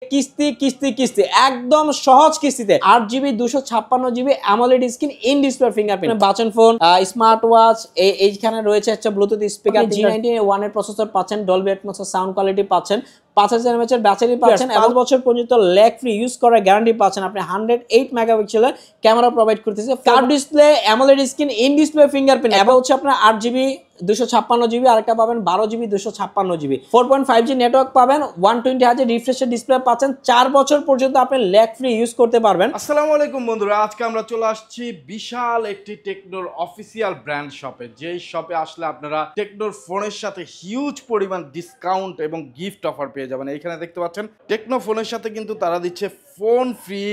কিস্তি কিস্তি কিস্তি একদম সহজ কিস্তিতে 8GB 256GB AMOLED screen in display fingerprint button phone smart watch এইখানে রয়েছে একটা ব্লুটুথ স্পিকার G91 এর প্রসেসর পাচ্ছেন, ডলবি অ্যাটমস সাউন্ড কোয়ালিটি পাচ্ছেন, 5000 mAh এর ব্যাটারি পাচ্ছেন, 5 বছর পর্যন্ত ল্যাগ ফ্রি ইউজ করার গ্যারান্টি পাচ্ছেন। আপনি 108 মেগাপিক্সেলের ক্যামেরা প্রোভাইড করতেছে, curve display AMOLED screen in display fingerprint এবং হচ্ছে আপনার 8GB 256GB আরেকটা পাবেন 12GB 256GB 4.5G নেটওয়ার্ক পাবেন, 120Hz রিফ্রেশ ডিসপ্লে পাচ্ছেন, 4 বছর পর্যন্ত আপনি ল্যাগ ফ্রি ইউজ করতে পারবেন। আসসালামু আলাইকুম বন্ধুরা, আজকে আমরা চলে আসছি বিশাল একটি টেকনোর অফিসিয়াল ব্র্যান্ড শপে। যেই শপে আসলে আপনারা টেকনোর ফোনের সাথে হিউজ পরিমাণ ডিসকাউন্ট এবং গিফট অফার পেয়ে যাবেন। এইখানে দেখতে পাচ্ছেন টেকনো ফোনের সাথে কিন্তু তারা দিচ্ছে ফোন ফ্রি,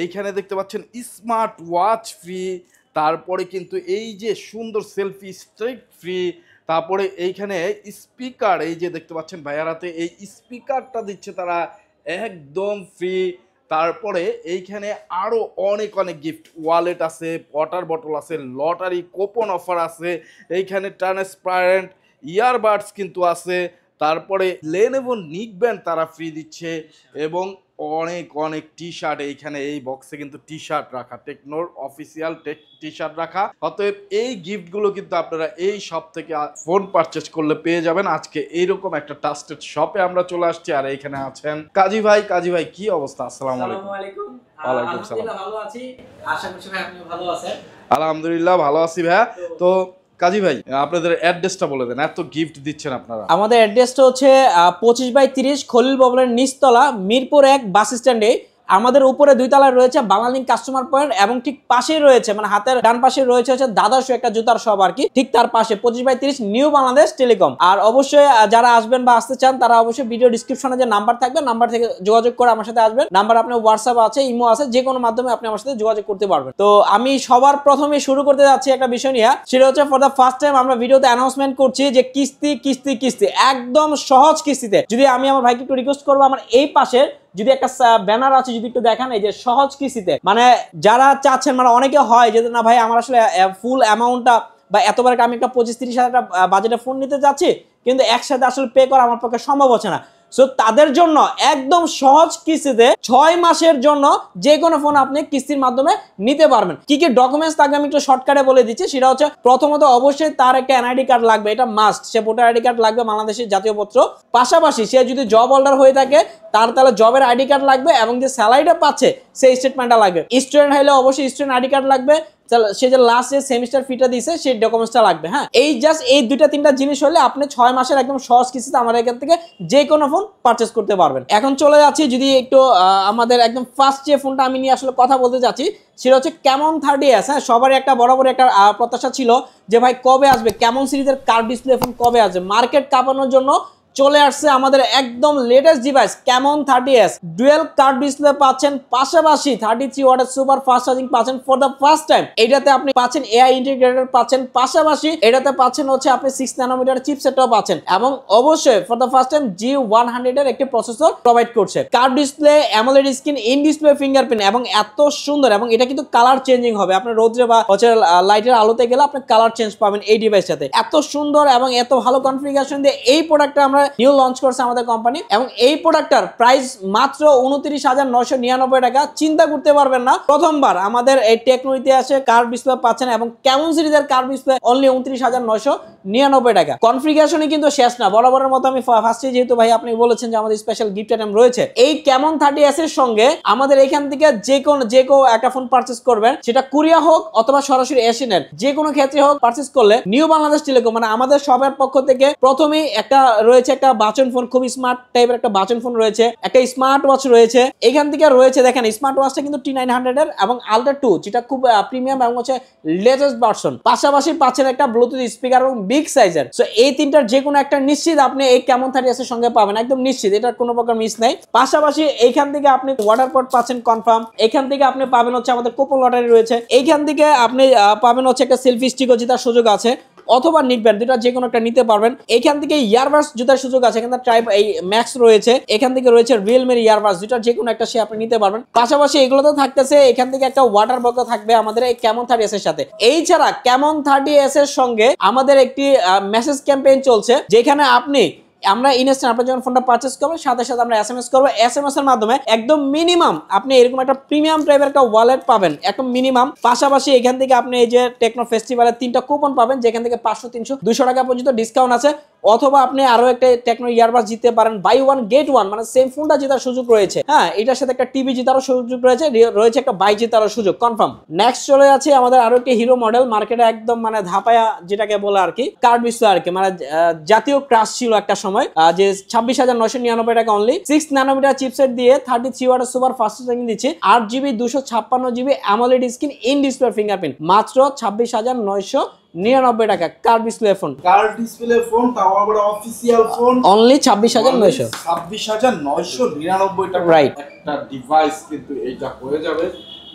এইখানে দেখতে পাচ্ছেন স্মার্ট ওয়াচ ফ্রি, তারপরে কিন্তু এই যে সুন্দর সেলফি স্টিক ফ্রি, তারপরে এইখানে স্পিকার, এই যে দেখতে পাচ্ছেন ভাইয়ার হাতে এই স্পিকারটা দিচ্ছে তারা একদম ফ্রি। তারপরে এইখানে আরও অনেক অনেক গিফট, ওয়ালেট আছে, ওয়াটার বটল আছে, লটারি কুপন অফার আছে, এইখানে ট্রান্সপারেন্ট ইয়ারবাডস কিন্তু আছে, তারপরে লেনোভো নিক ব্যান্ড তারা ফ্রি দিচ্ছে এবং অনেক অনেক টি শার্ট। এইখানে এই বক্সে কিন্তু টি শার্ট রাখা, টেকনোর অফিসিয়াল টি শার্ট রাখা। অতএব এই গিফটগুলো কিন্তু আপনারা এই শপ থেকে ফোন পারচেস করলে পেয়ে যাবেন। আজকে এইরকম একটা ট্রাস্টেড শপে আমরা চলে আসছি, আর এইখানে আছেন কাজী ভাই। কাজী ভাই কি অবস্থা? আসসালামু আলাইকুম। ওয়ালাইকুম আসসালাম। ভালো আছি, আশা করছি ভাই আপনি ভালো আছেন। আলহামদুলিল্লাহ ভালো আছি ভাইয়া। তো কাজী ভাই আপনাদের অ্যাড্রেসটা বলে দেন, এত গিফট দিচ্ছেন আপনারা। আমাদের অ্যাড্রেসটা হচ্ছে 25/30 খলিল ভবনের নিচতলা মিরপুর 1 বাস স্ট্যান্ডে। আমাদের উপরে 2 তলায় রয়েছে বাংলালিংক কাস্টমার পয়েন্ট এবং ঠিক পাশেই রয়েছে মানে হাতের ডান পাশে রয়েছে হচ্ছে দাদাশো একটা জুতার শপ আর কি, ঠিক তার পাশে 25/30 নিউ বাংলাদেশ টেলিকম। আর অবশ্যই যারা আসবেন বা আসতে চান তারা অবশ্যই ভিডিও ডিসক্রিপশনে যে নাম্বার থাকবে নাম্বার থেকে যোগাযোগ করে আমার সাথে আসবেন। নাম্বার আপনার হোয়াটসঅ্যাপ আছে, ইমো আছে, যে কোনো মাধ্যমে আপনি আমার সাথে যোগাযোগ করতে পারবেন। তো আমি সবার প্রথমে শুরু করতে যাচ্ছি একটা বিষয় নিয়ে, সেটা হচ্ছে ফর দ্য ফার্স্ট টাইম আমরা ভিডিওতে অ্যানাউন্সমেন্ট করছি যে কিস্তি কিস্তি কিস্তি একদম সহজ কিস্তিতে। যদি আমি আমার ভাইকে একটু রিকোয়েস্ট করবো, আমার এই পাশে যদি একটা ব্যানার আছে যদি একটু দেখান, এই যে সহজ কিস্তিতে, মানে যারা চাচ্ছেন, মানে অনেকে হয় যে না ভাই আমার আসলে ফুল অ্যামাউন্টটা বা এতবার আমি একটা 25-30 হাজার বাজেটে ফোন নিতে চাচ্ছি কিন্তু একসাথে আসলে পে করা আমার পক্ষে সম্ভব হচ্ছে না। সো তাদের জন্য একদম সহজ কিস্তিতে 6 মাসের জন্য যে কোনো ফোন আপনি কিস্তির মাধ্যমে নিতে পারবেন। কি কি ডকুমেন্টস থাকবে আমি একটু শর্টকাটে বলে দিচ্ছি। সেটা হচ্ছে প্রথমত অবশ্যই তার একটা এনআইডি কার্ড লাগবে, এটা মাস্ট। সে ভোটার আইডি কার্ড লাগবে, বাংলাদেশের জাতীয় পত্র। পাশাপাশি সে যদি জব হোল্ডার হয়ে থাকে তার তাহলে জবের আইডি কার্ড লাগবে এবং যে স্যালারিটা পাচ্ছে সেই স্টেটমেন্টটা লাগবে। স্টুডেন্ট হলে অবশ্যই স্টুডেন্ট আইডি কার্ড লাগবে, সে যে লাস্ট যে সেমিস্টার ফিটা দিয়েছে সেই ডকুমেন্টসটা লাগবে। হ্যাঁ, এই জাস্ট এই 2-3টা জিনিস হলে আপনি 6 মাসের একদম সহজ কিস্তিতে আমার এখান থেকে যে কোনো ফোন পারচেস করতে পারবেন। এখন চলে যাচ্ছি যদি একটু আমাদের একদম ফার্স্ট যে ফোনটা আমি নিয়ে আসলে কথা বলতে চাচ্ছি সেটা হচ্ছে ক্যামন 30s। হ্যাঁ, সবারই একটা বরাবর একটা প্রত্যাশা ছিল যে ভাই কবে আসবে ক্যামন সিরিজের কার্ভ ডিসপ্লে ফোন, কবে আসবে। মার্কেট কাঁপানোর জন্য চলে আসছে আমাদের একদম latest device Camon 30s। Dual curve display পাচ্ছেন, পাশাপাশি 33 ওয়াটের সুপার ফাস্ট চার্জিং পাচ্ছেন ফর দ্য ফার্স্ট টাইম। এটাতে আপনি পাচ্ছেন এআই ইন্টিগ্রেটেড পাচ্ছেন, পাশাপাশি এটাতে পাচ্ছেন হচ্ছে আপনি 6 ন্যানোমিটার চিপসেটটাও পাচ্ছেন এবং অবশ্যই for the first time G100 এর একটি প্রসেসর প্রোভাইড করছে। Curve display AMOLED screen in display fingerprint এবং এত সুন্দর, এবং এটা কিন্তু কালার চেঞ্জিং হবে। আপনার রোদ্রে বা হচ্ছে লাইটের আলোতে গেলে আপনি কালার চেঞ্জ পাবেন এই ডিভাইসটাতে। এত সুন্দর এবং এত ভালো কনফিগারেশন দিয়ে এই প্রোডাক্টটা আমরা নিউ লঞ্চ করছে আমাদের কোম্পানি এবং এই প্রোডাক্টটার প্রাইস মাত্র 29,999 টাকা। চিন্তা করতে পারবেন না, প্রথমবার আমাদের এই টেকনো ইতিহাসে কার্ভ ডিসপ্লে পাচ্ছেন এবং ক্যামন সিরিজের কার্ভ ডিসপ্লে অনলি 29,999 টাকা। কনফিগারেশনই কিন্তু শেষ না, বরাবরের মতো আমি ফার্স্টে যেহেতু ভাই আপনি বলেছেন যে আমাদের স্পেশাল গিফট আইটেম রয়েছে, এই ক্যামন 30s এর সঙ্গে আমাদের এখান থেকে যে কোনো একটা ফোন পারচেস করবেন, সেটা কুরিয়া হোক অথবা সরাসরি এশিয়ানের যে কোনো ক্ষেত্রে হোক, পারচেস করলে নিউ বাংলাদেশ টেলিকম মানে আমাদের সবার পক্ষ থেকে প্রথমেই একটা রয়েছে একটা বাচন ফোন, খুব স্মার্ট টাইপের একটা বাচন ফোন রয়েছে, একটা স্মার্ট ওয়াচ রয়েছে। এখান থেকে রয়েছে দেখেন স্মার্ট ওয়াচটা কিন্তু T900 এর এবং আলট্রা 2 যেটা খুব প্রিমিয়াম এবং হচ্ছে লেটেস্ট ভার্সন। পাশাপাশি পাচ্ছেন একটা ব্লুটুথ স্পিকার এবং বিগ সাইজের। সো এই তিনটার যে কোনো একটা নিশ্চিত আপনি এই ক্যামন 30s এর সঙ্গে পাবেন, একদম নিশ্চিত, এটার কোনো প্রকার মিস নাই। পাশাপাশি এইখান থেকে আপনি ওয়াটার পট পাচ্ছেন কনফার্ম, এখান থেকে আপনি পাবেন হচ্ছে আমাদের কুপন লটারি রয়েছে, এইখান থেকে আপনি পাবেন হচ্ছে একটা সেলফি স্টিকও জেতার সুযোগ আছে, অথবা নিকবেন, দুটা যে কোনো একটা নিতে পারবেন। এখান থেকে ইয়ারবাডস জুতার সুযোগ আছে, এখানে ট্রাইব এই ম্যাক্স রয়েছে, এখান থেকে রয়েছে রিয়েলমির ইয়ারবাডস, দুটার যে কোনো একটা সে আপনি নিতে পারবেন। পাশাপাশি এগুলোতে থাকতেছে এখান থেকে একটা ওয়াটার বক্স থাকবে আমাদের এই ক্যামন 30s এর সাথে। এই ছাড়া ক্যামন 30s এর সঙ্গে আমাদের একটি মেসেজ ক্যাম্পেইন চলছে যেখানে আপনি আমরা ইনস্ট্যান্ট আপনি যখন ফোনটা পারচেজ করবেন সাথে সাথে আমরা এসএমএস করবো, এসএমএস এর মাধ্যমে একদম মিনিমাম আপনি এরকম একটা প্রিমিয়াম টাইপের একটা ওয়ালেট পাবেন একদম মিনিমাম। পাশাপাশি এখান থেকে আপনি এই যে টেকনো ফেস্টিভ্যালের 3টা কুপন পাবেন, যেখান থেকে 500, 300, 200 টাকা পর্যন্ত ডিসকাউন্ট আছে। অথবা আপনি আরো একটা টেকনো ইয়ারবাস জিততে পারেন, বাই ওয়ান গেট ওয়ান, মানে সেম ফোনটা জেতার সুযোগ রয়েছে। হ্যাঁ, এটার সাথে একটা টিভি জেতারও সুযোগ রয়েছে একটা বাইক জেতারও সুযোগ কনফার্ম। নেক্সট চলে যাচ্ছে আমাদের আরো একটি হিরো মডেল, মার্কেটে একদম মানে ধাপায়া যেটাকে বলে আর কি, কার্ড ডিসপ্লে আর কি, মানে জাতীয় ক্রাশ ছিল একটা সময়, যে 26,999 টাকা অনলি। 6 ন্যানোমিটার চিপসেট দিয়ে 33 ওয়াটের সুপার ফাস্ট চার্জিং দিচ্ছি, 8GB 256GB AMOLED screen, in display fingerprint, মাত্র 26,999 টাকা। Card display phone, card display phone, তাও আবার অফিসিয়াল ফোন, অনলি 26,900, 26,999 টাকা। রাইট, একটা ডিভাইস কিন্তু এইটা হয়ে যাবে।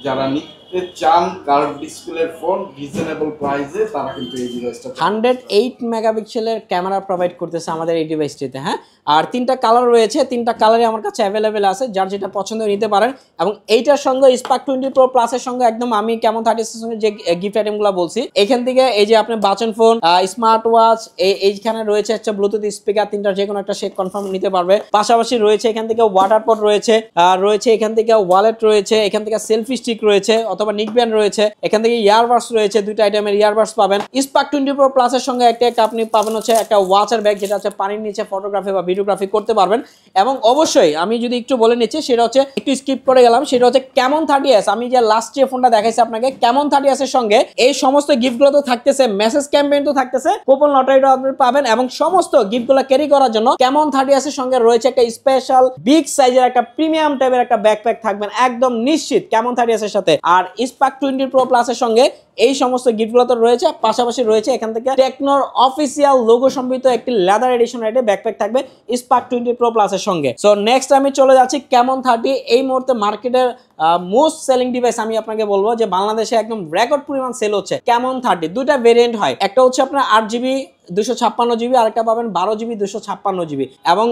যারা নিতে চান কার্ভ ডিসপ্লে ফোন রিজনেবল প্রাইসে, তারা কিন্তু এই ডিভাইসটা 108 মেগাপিক্সেলের ক্যামেরা প্রোভাইড করতেছে আমাদের এই ডিভাইসটিতে। হ্যাঁ, আর 3টা কালার রয়েছে, 3টা কালারই আমার কাছে অ্যাভেলেবেল আছে, যার যেটা পছন্দ নিতে পারেন। এবং এইটার সঙ্গে স্পার্ক 20 প্রো প্লাসের সঙ্গে একদম আমি কেমন 30 এর সঙ্গে যে গিফট আইটেমগুলো বলছি, এখান থেকে এই যে আপনি বাচন ফোন, স্মার্ট ওয়াচ, এইখানে রয়েছে একটা ব্লুটুথ স্পিকার, 3টার যে কোনো একটা সে কনফার্ম নিতে পারবে। পাশাপাশি রয়েছে এখান থেকে ওয়াটার পট রয়েছে, রয়েছে এখান থেকে ওয়ালেট রয়েছে, এখান থেকে সেলফি স্টিক রয়েছে অথবা নিক ব্যান্ড রয়েছে, এখান থেকে ইয়ারবাডস রয়েছে, 2টা আইটেমের ইয়ারবাডস পাবেন। স্পার্ক 20 প্রো প্লাসের সঙ্গে একটা আপনি পাবেন হচ্ছে একটা ওয়াচার ব্যাগ, যেটা হচ্ছে পানির নিচে ফটোগ্রাফি বা ভিডিওগ্রাফি করতে পারবেন। এবং অবশ্যই আমি যদি একটু বলে নিচ্ছি, সেটা হচ্ছে একটু স্কিপ করে গেলাম, সেটা হচ্ছে ক্যামন 30s। আমি যে লাস্ট যে ফোনটা দেখাইছি আপনাকে, ক্যামন 30s এর সঙ্গে এই সমস্ত গিফটগুলো তো থাকতেছে, মেসেজ ক্যাম্পেইন তো থাকতেছে, কুপন লটারিটা আপনি পাবেন। এবং সমস্ত গিফটগুলো ক্যারি করার জন্য ক্যামন 30s এর সঙ্গে রয়েছে একটা স্পেশাল বিগ সাইজের একটা প্রিমিয়াম টাইপের একটা ব্যাকপ্যাক থাকবেন একদম নিশ্চিত ক্যামন 30s এর সাথে। আর স্পার্ক 20 প্রো প্লাসের সঙ্গে এই সমস্ত গিফটগুলো তো রয়েছে, পাশাপাশি রয়েছে এখান থেকে টেকনোর অফিসিয়াল লোগো সম্বলিত একটি লেদার এডিশন রাইডে ব্যাকপ্যাক থাকবে স্পার্ক 20 প্রো প্লাসের সঙ্গে। সো নেক্সট আমি চলে যাচ্ছি ক্যামন 30। এই মুহূর্তে মার্কেটের মোস্ট সেলিং ডিভাইস আমি আপনাকে বলবো যে বাংলাদেশে একদম রেকর্ড পরিমাণ সেল হচ্ছে ক্যামন 30। 2টা ভেরিয়েন্ট হয়, একটা হচ্ছে আপনার 8GB 256GB, আরেকটা পাবেন 12GB 256GB। এবং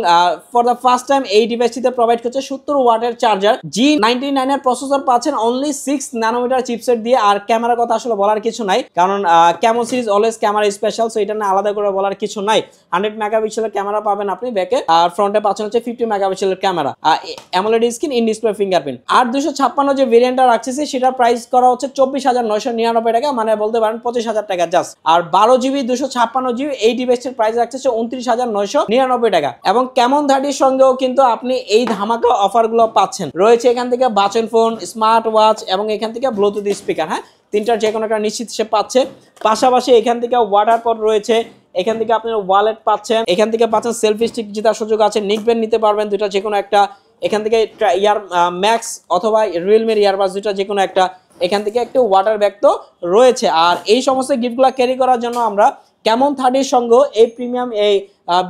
ফর দ্য ফার্স্ট টাইম এই ডিভাইসটিতে প্রোভাইড করছে 70 ওয়াটের চার্জার, G99 এর প্রসেসর পাচ্ছেন অনলি 6 ন্যানোমিটার চিপসেট দিয়ে। আর ক্যামেরার কথা আসলে বলার কিছু নাই, কারণ Camon series always camera special, so এটা না আলাদা করে বলার কিছু নাই। 100 মেগাপিক্সেলের ক্যামেরা পাবেন আপনি ব্যাকে, আর ফ্রন্টে পাচ্ছেন হচ্ছে 50 মেগাপিক্সেলের camera, AMOLED screen, in display fingerprint. আর 256 যে ভেরিয়েন্টটা রাখছি সেটা প্রাইস করা হচ্ছে 24,999 টাকা, মানে বলতে পারেন 25,000 টাকা জাস্ট। আর 12GB 256GB এই ডিভাইসের প্রাইস রাখছে 29,999 টাকা। এবং ক্যামন 30 সঙ্গেও কিন্তু আপনি এই ধামাকা অফারগুলো পাচ্ছেন। রয়েছে এখান থেকে বাচন ফোন, স্মার্ট ওয়াচ এবং এখান থেকে ব্লুটুথ স্পিকার। হ্যাঁ, 3টার যে কোনো একটা নিশ্চিত সে পাচ্ছে। পাশাপাশি এখান থেকে ওয়াটার পট রয়েছে, এখান থেকে আপনার ওয়ালেট পাচ্ছেন, এখান থেকে পাচ্ছেন সেলফি স্টিক জেতার সুযোগ আছে, নিক ব্যান্ড নিতে পারবেন 2টা যে কোনো একটা, এখান থেকে ইয়ার ম্যাক্স অথবা রিয়েলমির ইয়ারবাস 2টা যে কোনো একটা, এখান থেকে একটা ওয়াটার ব্যাগ তো রয়েছে। আর এই সমস্ত গিফটগুলো ক্যারি করার জন্য আমরা ক্যামন 30 সঙ্গে এই প্রিমিয়াম এই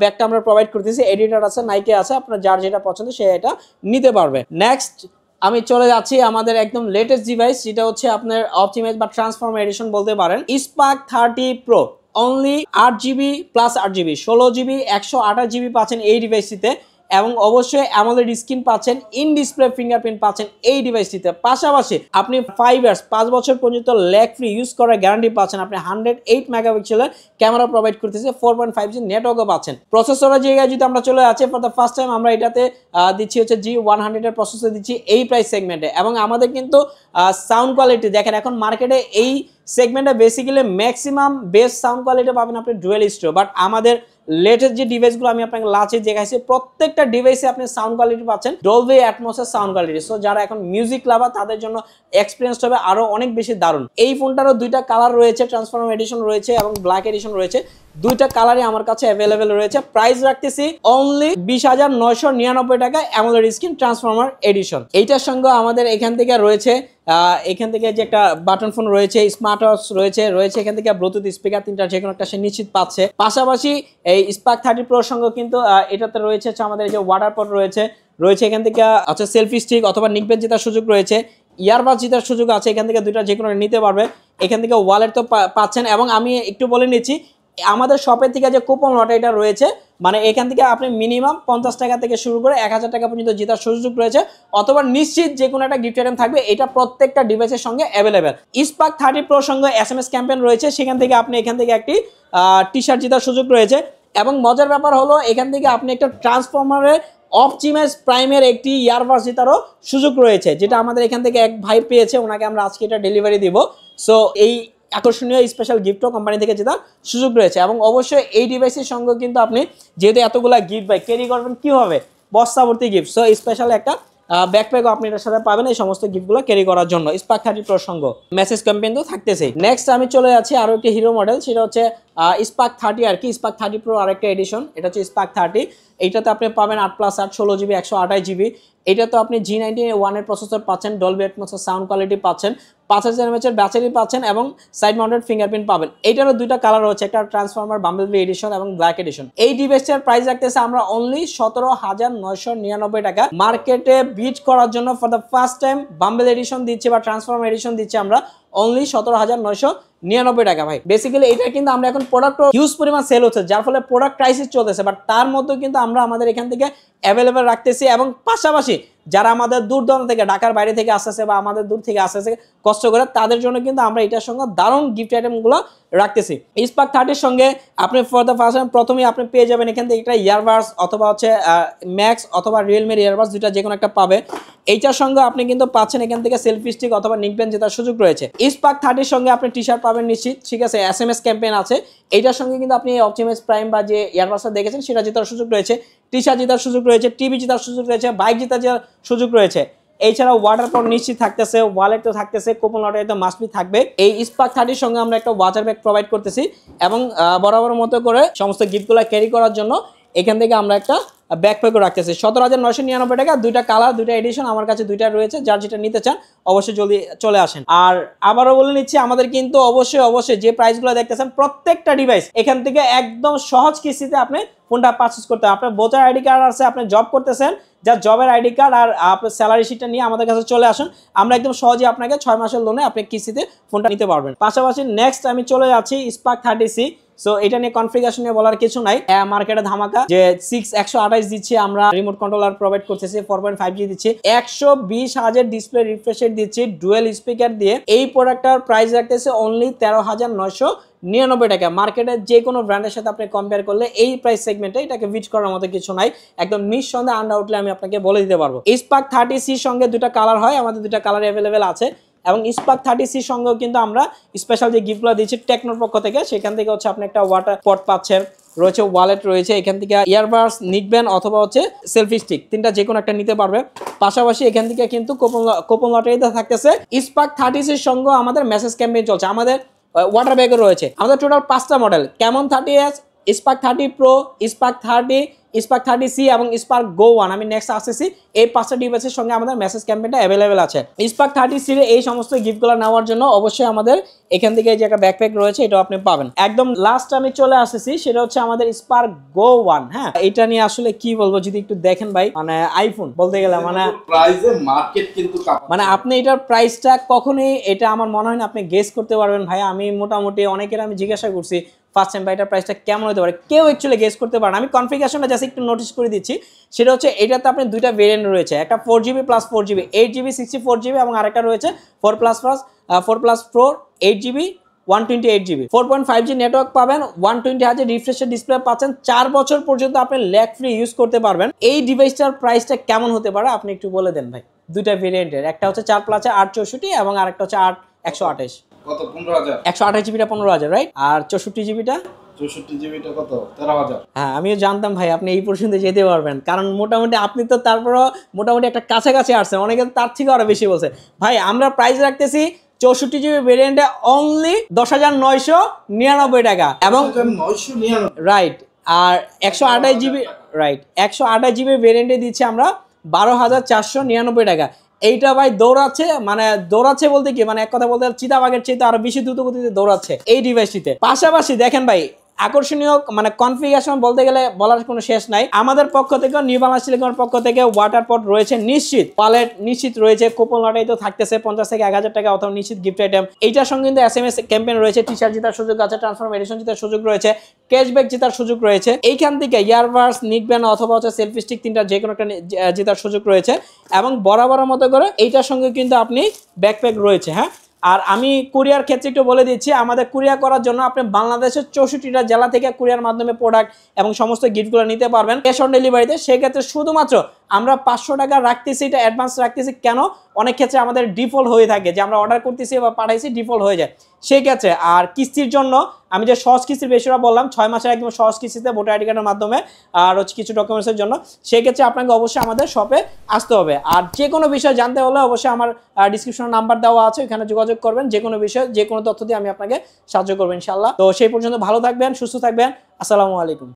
ব্যাগটা আমরা প্রোভাইড করতেছি। এডিটর আছে, নাইকে আছে, আপনার যার যেটা পছন্দ সে এটা নিতে পারবে। নেক্সট আমি চলে যাচ্ছি আমাদের একদম লেটেস্ট ডিভাইস, যেটা হচ্ছে আপনার অপটিমাইজ বা ট্রান্সফর্ম এডিশন বলতে পারেন, spark 30 pro. Only 8GB plus 8GB 16GB 128GB পাচ্ছেন এই ডিভাইসটিতে। এবং অবশ্যই অ্যামোলেড স্ক্রিন পাচ্ছেন, ইন ডিসপ্লে ফিঙ্গারপ্রিন্ট পাচ্ছেন এই ডিভাইসটিতে। পাশাপাশি আপনি 5 ইয়ার্স 5 বছর পর্যন্ত ল্যাগ ফ্রি ইউজ করার গ্যারান্টি পাচ্ছেন। আপনি 108 মেগাপিক্সেলের ক্যামেরা প্রোভাইড করতেছে, 4.5G নেটওয়ার্কও পাচ্ছেন। প্রসেসরের জায়গায় যদি আমরা চলে যাচ্ছি, ফর দ্য ফার্স্ট টাইম আমরা এটাতে দিচ্ছি হচ্ছে G100 এর প্রসেসর দিচ্ছি এই প্রাইস সেগমেন্টে। এবং আমাদের কিন্তু সাউন্ড কোয়ালিটি দেখেন, এখন মার্কেটে এই সেগমেন্টে basically maximum best sound quality পাবেন আপনি ডুয়েল স্টিরিও, বাট আমাদের লেটেস্ট যে ডিভাইসগুলো আমি আপনাকে লাচে দেখাইছি প্রত্যেকটা ডিভাইসে আপনি সাউন্ড কোয়ালিটি পাচ্ছেন ডলবি অ্যাটমসের সাউন্ড কোয়ালিটি। সো যারা এখন মিউজিক লাভার তাদের জন্য এক্সপিরিয়েন্স হবে আরো অনেক বেশি দারুণ। এই ফোনটারও 2টা কালার রয়েছে, ট্রান্সফর্ম এডিশন রয়েছে এবং ব্ল্যাক এডিশন রয়েছে, 2টা কালারই আমার কাছে অ্যাভেলেবেল রয়েছে। প্রাইস রাখতেছি অনলি 20,999 টাকা, অ্যামোলেড স্ক্রিন ট্রান্সফর্মার এডিশন। এইটার সঙ্গে আমাদের এখান থেকে রয়েছে এখান থেকে যে একটা বাটন ফোন রয়েছে, স্মার্ট ওয়াচ রয়েছে এখান থেকে ব্লুটুথ স্পিকার, 3টার যে কোনো একটা সে নিশ্চিত পাচ্ছে। পাশাপাশি এই স্পার্ক 30 প্রোর সঙ্গে কিন্তু এটাতে রয়েছে আমাদের যে ওয়াটার পট রয়েছে এখান থেকে আচ্ছা সেলফি স্টিক অথবা নিক ব্যান্ড জেতার সুযোগ রয়েছে, ইয়ারবাস জেতার সুযোগ আছে, এখান থেকে 2টা যে কোনো নিতে পারবে। এখান থেকে ওয়ালেট তো পাচ্ছেন। এবং আমি একটু বলে নিচ্ছি, আমাদের শপের থেকে যে কুপন লটারিটা রয়েছে, মানে এখান থেকে আপনি মিনিমাম 50 টাকা থেকে শুরু করে 1000 টাকা পর্যন্ত জেতার সুযোগ রয়েছে, অথবা নিশ্চিত যে কোনো একটা গিফট আইটেম থাকবে। এটা প্রত্যেকটা ডিভাইসের সঙ্গে অ্যাভেলেবেল। স্পার্ক 30 প্রোর সঙ্গে SMS ক্যাম্পেইন রয়েছে, সেখান থেকে আপনি এখান থেকে একটি টি শার্ট জেতার সুযোগ রয়েছে। এবং মজার ব্যাপার হলো এখান থেকে আপনি একটা ট্রান্সফরমারের অপটিমাস প্রাইমের একটি ইয়ারবাডস জেতারও সুযোগ রয়েছে, যেটা আমাদের এখান থেকে এক ভাই পেয়েছে, ওনাকে আমরা আজকে এটা ডেলিভারি দিব। সো এই আকর্ষণীয় স্পেশাল গিফটও কোম্পানি থেকে জেতার সুযোগ রয়েছে। এবং অবশ্যই এই ডিভাইসের সঙ্গে কিন্তু আপনি যেহেতু এতগুলা গিফট ভাই ক্যারি করবেন কীভাবে, বস্তাভর্তি গিফট, সো স্পেশাল একটা ব্যাকপ্যাকও আপনি এটার সাথে পাবেন এই সমস্ত গিফটগুলো ক্যারি করার জন্য। স্পার্ক 30 প্রোর সঙ্গে মেসেজ ক্যাম্পেইন তো থাকতেছেই। নেক্সট আমি চলে যাচ্ছি আরও একটি হিরো মডেল, সেটা হচ্ছে স্পার্ক 30 আর কি, স্পার্ক 30 প্রো আরেকটা এডিশন, এটা হচ্ছে স্পার্ক 30। এইটাতে আপনি পাবেন 8+8 16GB 128GB। এটা তো আপনি G91 এর প্রসেসর পাচ্ছেন, ডলবি অ্যাটমসের সাউন্ড কোয়ালিটি পাচ্ছেন, 5000 mAh এর ব্যাটারি পাচ্ছেন এবং সাইড মাউন্টেড ফিঙ্গারপ্রিন্ট পাবেন। এইটারও দুইটা কালার হচ্ছে, একটা ট্রান্সফরমার বাম্বলবি এডিশন এবং ব্ল্যাক এডিশন। এই ডিভাইসটার প্রাইস রাখতেছে আমরা অনলি 17,999 টাকা। মার্কেটে বিট করার জন্য for the first time bumble edition দিচ্ছে বা ট্রান্সফরমার এডিশন দিচ্ছে আমরা অনলি 17,999 টাকা ভাই। বেসিক্যালি এটা কিন্তু আমরা এখন প্রোডাক্ট হিউজ পরিমাণ সেল হচ্ছে, যার ফলে প্রোডাক্ট ক্রাইসিস চলতেছে, বাট তার মধ্যেও কিন্তু আমরা আমাদের এখান থেকে অ্যাভেলেবেল রাখতেছি। এবং পাশাপাশি যারা আমাদের দূর দূরান্ত থেকে ঢাকার বাইরে থেকে আসতেছে বা আমাদের দূর থেকে আসতেছে কষ্ট করে, তাদের জন্য কিন্তু আমরা এটার সঙ্গে দারুণ গিফট আইটেমগুলো রাখতেছি। স্পার্ক 30 সঙ্গে আপনি ফর দ্য ফার্স্ট টাইম প্রথমেই আপনি পেয়ে যাবেন এখান থেকে একটা ইয়ারবাডস অথবা হচ্ছে ম্যাক্স অথবা রিয়েলমির ইয়ারবাডস, দুইটা যে কোনো একটা পাবে। এইটার সঙ্গে আপনি কিন্তু পাচ্ছেন এখান থেকে সেলফি স্টিক অথবা নিকবেন জেতার সুযোগ রয়েছে। স্পার্ক 30 সঙ্গে আপনি টি শার্ট পাবেন নিশ্চিত, ঠিক আছে, SMS ক্যাম্পেইন আছে। এইটার সঙ্গে কিন্তু আপনি অপটিমাস প্রাইম বা যে ইয়ারবাডসটা দেখেছেন সেটা জেতার সুযোগ রয়েছে, টি শার্ট জেতার সুযোগ রয়েছে, টিভি জেতার সুযোগ রয়েছে, বাইক জেতার সুযোগ রয়েছে। এছাড়াও ওয়াটার পাওয়ার নিশ্চিত থাকতেছে, ওয়ালেট তো থাকতেছে, কুপন লটারি তো মাস্ট বি থাকবে। এই স্পার্ক 30 সঙ্গে আমরা একটা ওয়াটার ব্যাগ প্রোভাইড করতেছি এবং বরাবর মতো করে সমস্ত গিফটগুলো ক্যারি করার জন্য এখান থেকে আমরা একটা ব্যাকপ্যাকও রাখতেছি 17,999 টাকা। দুইটা কালার, দুইটা এডিশন আমার কাছে দুইটা রয়েছে, যার যেটা নিতে চান অবশ্যই জলদি চলে আসেন। আর আবারও বলে নিচ্ছি, আমাদের কিন্তু অবশ্যই যে প্রাইসগুলো দেখতেছেন প্রত্যেকটা ডিভাইস এখান থেকে একদম সহজ কিস্তিতে আপনি ফোনটা পারচেজ করতে হবে। আপনার ভোটার আইডি কার্ড আছে, আপনি জব করতেছেন, যার জবের আইডি কার্ড আর আপনার স্যালারি শিটটা নিয়ে আমাদের কাছে চলে আসুন, আমরা একদম সহজে আপনাকে 6 মাসের লোনে আপনি কিস্তিতে ফোনটা নিতে পারবেন। পাশাপাশি নেক্সট আমি চলে যাচ্ছি স্পার্ক 30C। সো এটা নিয়ে কনফিগারেশন নিয়ে বলার কিছু নাই, মার্কেটে ধামাকা যে 128 দিচ্ছি আমরা, রিমোট কন্ট্রোলার প্রোভাইড করতেছি, 4.5G দিচ্ছি, 120,000 ডিসপ্লে রিফ্রেশ রেট দিচ্ছি, ডুয়েল স্পিকার দিয়ে। এই প্রোডাক্টটার প্রাইস রাখতেছে অনলি 13,999 টাকা। মার্কেটের যে কোনো ব্র্যান্ডের সাথে আপনি কম্পেয়ার করলে এই প্রাইস সেগমেন্টে এটাকে বিট করার মতো কিছু নাই, একদম নিঃসন্দেহে আনডাউটলি আমি আপনাকে বলে দিতে পারবো। স্পার্ক 30C সঙ্গে দুটা কালার হয়, আমাদের দুটা কালার অ্যাভেলেবেল আছে। এবং স্পার্ক 30C সঙ্গেও কিন্তু আমরা স্পেশাল যে গিফটগুলো দিচ্ছি টেকনোর পক্ষ থেকে, সেখান থেকে হচ্ছে আপনি একটা ওয়াটার পট পাচ্ছেন, রয়েছে ওয়ালেট রয়েছে, এখান থেকে ইয়ারবাডস, নিকবেন অথবা হচ্ছে সেলফি স্টিক, তিনটা যে কোনো একটা নিতে পারবে। পাশাপাশি এখান থেকে কিন্তু কুপন লটারিতে থাকতেছে। স্পার্ক 30Cর সঙ্গে আমাদের মেসেজ ক্যাম্পেইন চলছে, আমাদের ওয়াটার ব্যাগও রয়েছে। আমাদের টোটাল 5টা মডেল, কেমন 30S, spark 30 pro, spark 30, spark 30C এবং স্পার্ক গো 1। আমি নেক্সট আসতেছি, এই 5টা ডিভাইসের সঙ্গে আমাদের মেসেজ ক্যাম্পেইনটা অ্যাভেলেবেল আছে। স্পার্ক 30C এর এই সমস্ত গিফটগুলো নেওয়ার জন্য অবশ্যই আমাদের এখান থেকে যে একটা ব্যাকপ্যাক রয়েছে এটাও আপনি পাবেন। একদম লাস্ট আমি চলে আসতেছি, সেটা হচ্ছে আমাদের স্পার্ক গো 1। হ্যাঁ, এটা নিয়ে আসলে কি বলবো, যদি একটু দেখেন ভাই, মানে আইফোন বলতে গেলে মানে প্রাইসে মার্কেট কিন্তু মানে আপনি এটার প্রাইসটা কখনোই, এটা আমার মনে হয় না আপনি গেস করতে পারবেন ভাই। আমি মোটামুটি অনেকের আমি জিজ্ঞাসা করছি ফার্স্ট টাইম এটার প্রাইসটা কেমন হতে পারে, কেউ অ্যাকচুয়ালি গেস করতে পারে না। আমি কনফিগারেশনটা জাস্ট একটু নোটিস করে দিচ্ছি, সেটা হচ্ছে এটাতে আপনি দুইটা ভেরিয়েন্ট রয়েছে, একটা 4GB plus 4GB, 8GB 64GB এবং আরেকটা রয়েছে 4+4 8GB 128GB, 4.5G নেটওয়ার্ক পাবেন, 120Hz রিফ্রেশের ডিসপ্লে পাচ্ছেন, 4 বছর পর্যন্ত আপনি ল্যাগ ফ্রি ইউজ করতে পারবেন। এই ডিভাইসটার প্রাইসটা কেমন হতে পারে আপনি একটু বলে দেন ভাই। দুইটা ভেরিয়েন্টের, একটা হচ্ছে 4+8 864 এবং আরেকটা হচ্ছে 8 128। কত? 15,000। 128GBটা 15,000 রাইট, আর 64GBটা 64GBটা কত? 13,000। হ্যাঁ, আমিও জানতাম ভাই আপনি এই পর্যন্ত যেতে পারবেন, কারণ মোটামুটি আপনি তো তারপরও মোটামুটি একটা কাছাকাছি আসছেন, অনেকে তার থেকে আরো বেশি বলছে। ভাই আমরা প্রাইস রাখতেছি 64GB ভেরিয়েন্টে অনলি 10,999 টাকা এবং 999 রাইট, আর 128GB রাইট, 128GB ভেরিয়েন্টে দিচ্ছি আমরা 12,499 টাকা। এইটা ভাই দৌড়াচ্ছে, মানে দৌড়াচ্ছে বলতে কি, মানে এক কথা বলতে চিতাবাঘের চেয়ে আরো বেশি দ্রুত গতিতে দৌড়াচ্ছে এই ডিভাইসটিতে। পাশাপাশি দেখেন ভাই, আকর্ষণীয় মানে কনফিগারেশন বলতে গেলে বলার কোনো শেষ নাই। আমাদের পক্ষ থেকে নিউ বাংলাদেশ টেলিকমের পক্ষ থেকে ওয়াটার পট রয়েছে নিশ্চিত, ওয়ালেট নিশ্চিত রয়েছে, কুপন লটারি তো থাকতেছে 50 থেকে 1,000 টাকা অথবা নিশ্চিত গিফট আইটেম। এইটার সঙ্গে কিন্তু SMS ক্যাম্পেইন রয়েছে, টি শার্ট জেতার সুযোগ আছে, ট্রান্সফরমার এডিশন জেতার সুযোগ রয়েছে, ক্যাশব্যাক জেতার সুযোগ রয়েছে। এইখান থেকে ইয়ারবাডস, নিকবেন অথবা হচ্ছে সেলফি স্টিক, তিনটা যে কোনো একটা জেতার সুযোগ রয়েছে। এবং বরাবরের মতো করে এইটার সঙ্গে কিন্তু আপনি ব্যাকপ্যাক রয়েছে। হ্যাঁ, আর আমি কুরিয়ার ক্ষেত্রে একটু বলে দিচ্ছি, আমাদের কুরিয়ার করার জন্য আপনি বাংলাদেশের 64টা জেলা থেকে কুরিয়ার মাধ্যমে প্রোডাক্ট এবং সমস্ত গিফটগুলো নিতে পারবেন ক্যাশ অন ডেলিভারিতে। সেক্ষেত্রে শুধুমাত্র আমরা 500 টাকা রাখতেছি, এটা অ্যাডভান্স রাখতেছি। কেন? অনেক ক্ষেত্রে আমাদের ডিফল্ট হয়ে থাকে যে আমরা অর্ডার করতেছি বা পাঠাইছি, ডিফল্ট হয়ে যায় সেই ক্ষেত্রে। আর কিস্তির জন্য আমি যে সহজ কিস্তির বিষয়টা বললাম, 6 মাসের একদম সহজ কিস্তিতে ভোটার আইডি কার্ডের মাধ্যমে আর হচ্ছে কিছু ডকুমেন্টসের জন্য, সেই ক্ষেত্রে আপনাকে অবশ্যই আমাদের শপে আসতে হবে। আর যে কোনো বিষয় জানতে হলে অবশ্যই আমার ডিসক্রিপশনে নাম্বার দেওয়া আছে, ওখানে যোগাযোগ করবেন। যে কোনো বিষয়, যে কোনো তথ্য দিয়ে আমি আপনাকে সাহায্য করবো ইনশাল্লাহ। তো সেই পর্যন্ত ভালো থাকবেন, সুস্থ থাকবেন। আসসালামু আলাইকুম।